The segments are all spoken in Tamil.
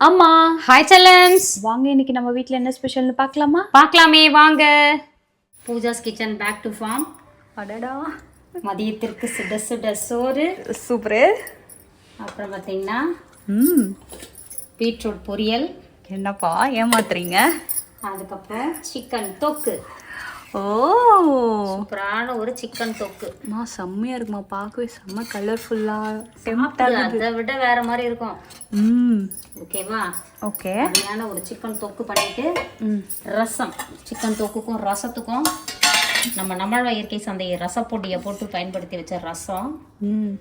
அம்மா ஹாய் செல்லம்ஸ், வாங்க இன்னைக்கு நம்ம வீட்டில் என்ன ஸ்பெஷல்னு பார்க்கலாமா? பார்க்கலாமே வாங்க. Pooja's kitchen back to form. அடடா, மதியத்திற்கு சுட சுட சோறு, சூப்பரு. அப்புறம் பார்த்தீங்கன்னா ம், பீட்ரூட் பொரியல், என்னப்பா ஏமாத்துறீங்க? அதுக்கப்புறம் சிக்கன் தொக்கு. ஓ, சூப்பரான ஒரு சிக்கன் தொக்கு. அம்மா செம்மையா இருக்குமா, பார்க்கவே செம்ம கலர்ஃபுல்லாக அதை விட வேற மாதிரி இருக்கும். ம், ஓகேவா? ஓகே. அப்படியான ஒரு சிக்கன் தொக்கு பண்ணிட்டு ரசம், சிக்கன் தொக்குக்கும் ரசத்துக்கும் நம்ம நம்மள இயற்கை சந்தை ரசப்பொடியை போட்டு பயன்படுத்தி வச்ச ரசம். ம்,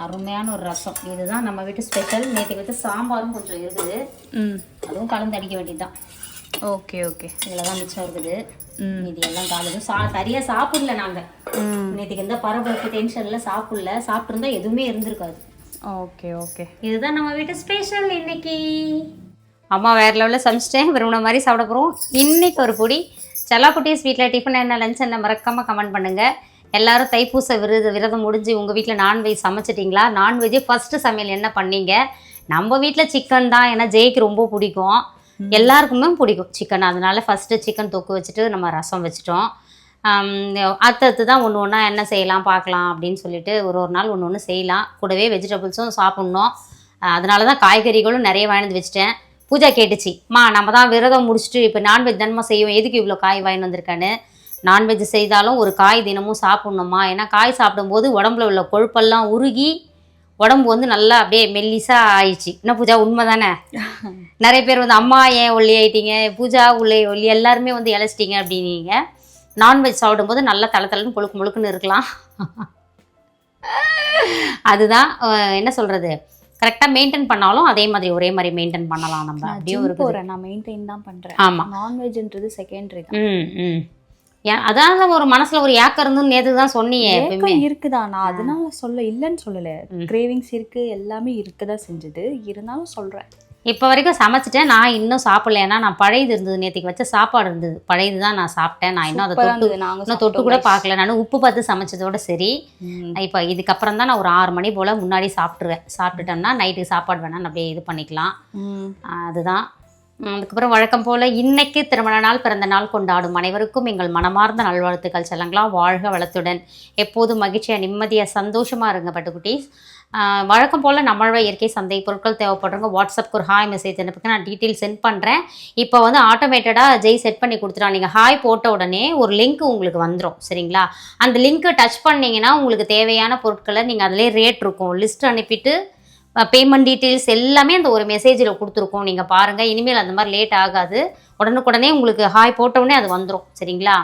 அருமையான ஒரு ரசம். இதுதான் நம்ம வீட்டு ஸ்பெஷல். நேற்றுக்கு வச்சு சாம்பாரும் கொஞ்சம் இருக்குது, ம், அதுவும் கலந்து அடிக்க வேண்டியதுதான். Okay okay. இதில் தான் மிச்சம் இருக்குது. மீதி எல்லாம் காலது சரியாக சாப்பிடல நாங்கள். நேற்றுக்கு எந்த பரபரப்பு டென்ஷனில் சாப்பிட்ருந்தா எதுவுமே இருந்திருக்காது. Okay okay. இதுதான் நம்ம வீட்டு ஸ்பெஷல் இன்னைக்கு. அம்மா வேறு லெவலில் சமைச்சிட்டேன், விரும்பின மாதிரி சாப்பிட போகிறோம். இன்னைக்கு ஒரு பொடி செல்லாக்குட்டீஸ் வீட்டில் டிஃபன் என்ன லஞ்ச் என்ன மறக்காமல் கமெண்ட் பண்ணுங்கள். எல்லாரும் தைப்பூச விரதம் முடிஞ்சு உங்கள் வீட்டில் நான்வெஜ் சமைச்சிட்டிங்களா? நான்வெஜ்ஜே ஃபஸ்ட்டு சமையல் என்ன பண்ணீங்க? நம்ம வீட்டில் சிக்கன் தான், ஏன்னா ஜெய்க்கு ரொம்ப பிடிக்கும், எல்லாருக்குமே பிடிக்கும் சிக்கன். அதனால ஃபஸ்ட்டு சிக்கன் தொக்கு வச்சுட்டு நம்ம ரசம் வச்சுட்டோம். அடுத்தது தான் ஒன்று ஒன்றா என்ன செய்யலாம் பார்க்கலாம் அப்படின்னு சொல்லிட்டு ஒரு நாள் ஒன்று ஒன்று செய்யலாம். கூடவே வெஜிடபிள்ஸும் சாப்பிட்ணும். அதனால தான் காய்கறிகளும் நிறைய வாங்கிட்டு வச்சுட்டேன். பூஜா கேட்டுச்சு, நம்ம தான் விரதம் முடிச்சுட்டு இப்போ நான்வெஜ் தானமாக செய்வோம், எதுக்கு இவ்வளோ காய் வாங்கிட்டு வந்திருக்கான்னு. நான்வெஜ் செய்தாலும் ஒரு காய் தினமும் சாப்பிட்ணுமா, ஏன்னா காய் சாப்பிடும்போது உடம்புல உள்ள கொழுப்பெல்லாம் உருகி உடம்பு வந்து நல்லா அப்படியே மெல்லிசாக ஆயிடுச்சு. என்ன பூஜா, உண்மை தானே? நிறைய பேர் வந்து அம்மா ஏன் ஒல்லி ஆயிட்டீங்க, பூஜா ஒல்லி எல்லாருமே வந்து இழைச்சிட்டிங்க அப்படின்னீங்க. நான்வெஜ் சாப்பிடும்போது நல்லா தளன்னு கொழுக்கு முழுக்குன்னு இருக்கலாம். அதுதான் என்ன சொல்கிறது, கரெக்டாக மெயின்டைன் பண்ணாலும் அதே மாதிரி ஒரே மாதிரி மெயின்டைன் பண்ணலாம். நம்ம அப்படியே ஒரு நான் மெயின்டைன் தான் பண்ணுறேன். ஆமாம், நான்வெஜ்ன்றது செகண்டரி தான். அதான் ஒரு மனசுல ஒரு ஏக்கம் இருந்து நேற்று தான் சொன்னீங்க. எப்பவுமே இருக்குதா, நான் அதனால இல்லைன்னு சொல்லலை. கிரேவிங்ஸ் இருக்கு, எல்லாமே இருக்குதான் செஞ்சது, இருந்தாலும் சொல்றேன். இப்போ வரைக்கும் சமைச்சிட்டேன், நான் இன்னும் சாப்பிடல. ஏன்னா நான் பழையது இருந்தது, நேற்றுக்கு வச்ச சாப்பாடு இருந்தது, பழையது தான் நான் சாப்பிட்டேன். நான் இன்னும் அதை தொட்டு கூட பார்க்கல. நான் உப்பு பார்த்து சமைச்சதோட சரி. இப்போ இதுக்கப்புறம் தான் நான் ஒரு 6 மணி போல் முன்னாடி சாப்பிட்டுட்டோம்னா நைட்டுக்கு சாப்பாடு வேணாம் அப்படியே இது பண்ணிக்கலாம். அதுதான். அதுக்கப்புறம் வழக்கம் போல் இன்னைக்கு திருமண நாள், பிறந்த நாள் கொண்டாடும் அனைவருக்கும் எங்கள் மனமார்ந்த நல்வாழ்த்துக்கள். செல்லங்களா, வாழ்க வளத்துடன், எப்போதும் மகிழ்ச்சியாக நிம்மதியாக சந்தோஷமாக இருங்க பட்டுக்குட்டீஸ். வழக்கம் போல் நம்மளோட இயற்கை சந்தை பொருட்கள் தேவைப்படுறவங்க வாட்ஸ்அப்க்கு ஒரு ஹாய் மெசேஜ் அனுப்புங்க, நான் டீட்டெயில் சென்ட் பண்ணுறேன். இப்போ வந்து ஆட்டோமேட்டடாக ஜெய் செட் பண்ணி கொடுத்துட்டான். நீங்கள் ஹாய் போட்ட உடனே ஒரு லிங்க் உங்களுக்கு வந்துடும், சரிங்களா? அந்த லிங்க்கை டச் பண்ணிங்கன்னா உங்களுக்கு தேவையான பொருட்களை நீங்கள் அதிலே ரேட் இருக்கும், லிஸ்ட் அனுப்பிட்டு பேமெண்ட் டீட்டெயில்ஸ் எல்லாமே அந்த ஒரு மெசேஜில் கொடுத்துருக்கோம். நீங்கள் பாருங்கள், இனிமேல் அந்த மாதிரி லேட் ஆகாது. உடனுக்குடனே உங்களுக்கு ஹாய் போட்டவுடனே அது வந்துடும், சரிங்களா?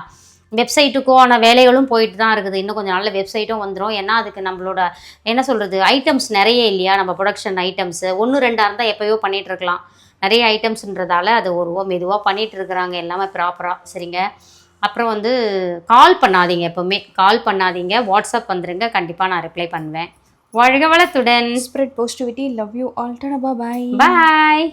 வெப்சைட்டுக்கான வேலைகளும் போயிட்டு தான் இருக்குது. இன்னும் கொஞ்சம் நல்ல வெப்சைட்டும் வந்துடும். ஏன்னா அதுக்கு நம்மளோட என்ன சொல்கிறது, ஐட்டம்ஸ் நிறைய இல்லையா, நம்ம ப்ரொடக்ஷன் ஐட்டம்ஸு 1-2 இருந்தால் எப்போயோ பண்ணிகிட்டு இருக்கலாம். நிறைய ஐட்டம்ஸுன்றதால அது மெதுவாக பண்ணிகிட்டு இருக்கிறாங்க எல்லாமே ப்ராப்பராக, சரிங்க? அப்புறம் வந்து கால் பண்ணாதீங்க, எப்போவுமே கால் பண்ணாதீங்க, வாட்ஸ்அப் வந்துடுங்க, கண்டிப்பாக நான் ரிப்ளை பண்ணுவேன். வாழ்க வளத்துடன். Spread positivity. Love you all. Tata, bye bye.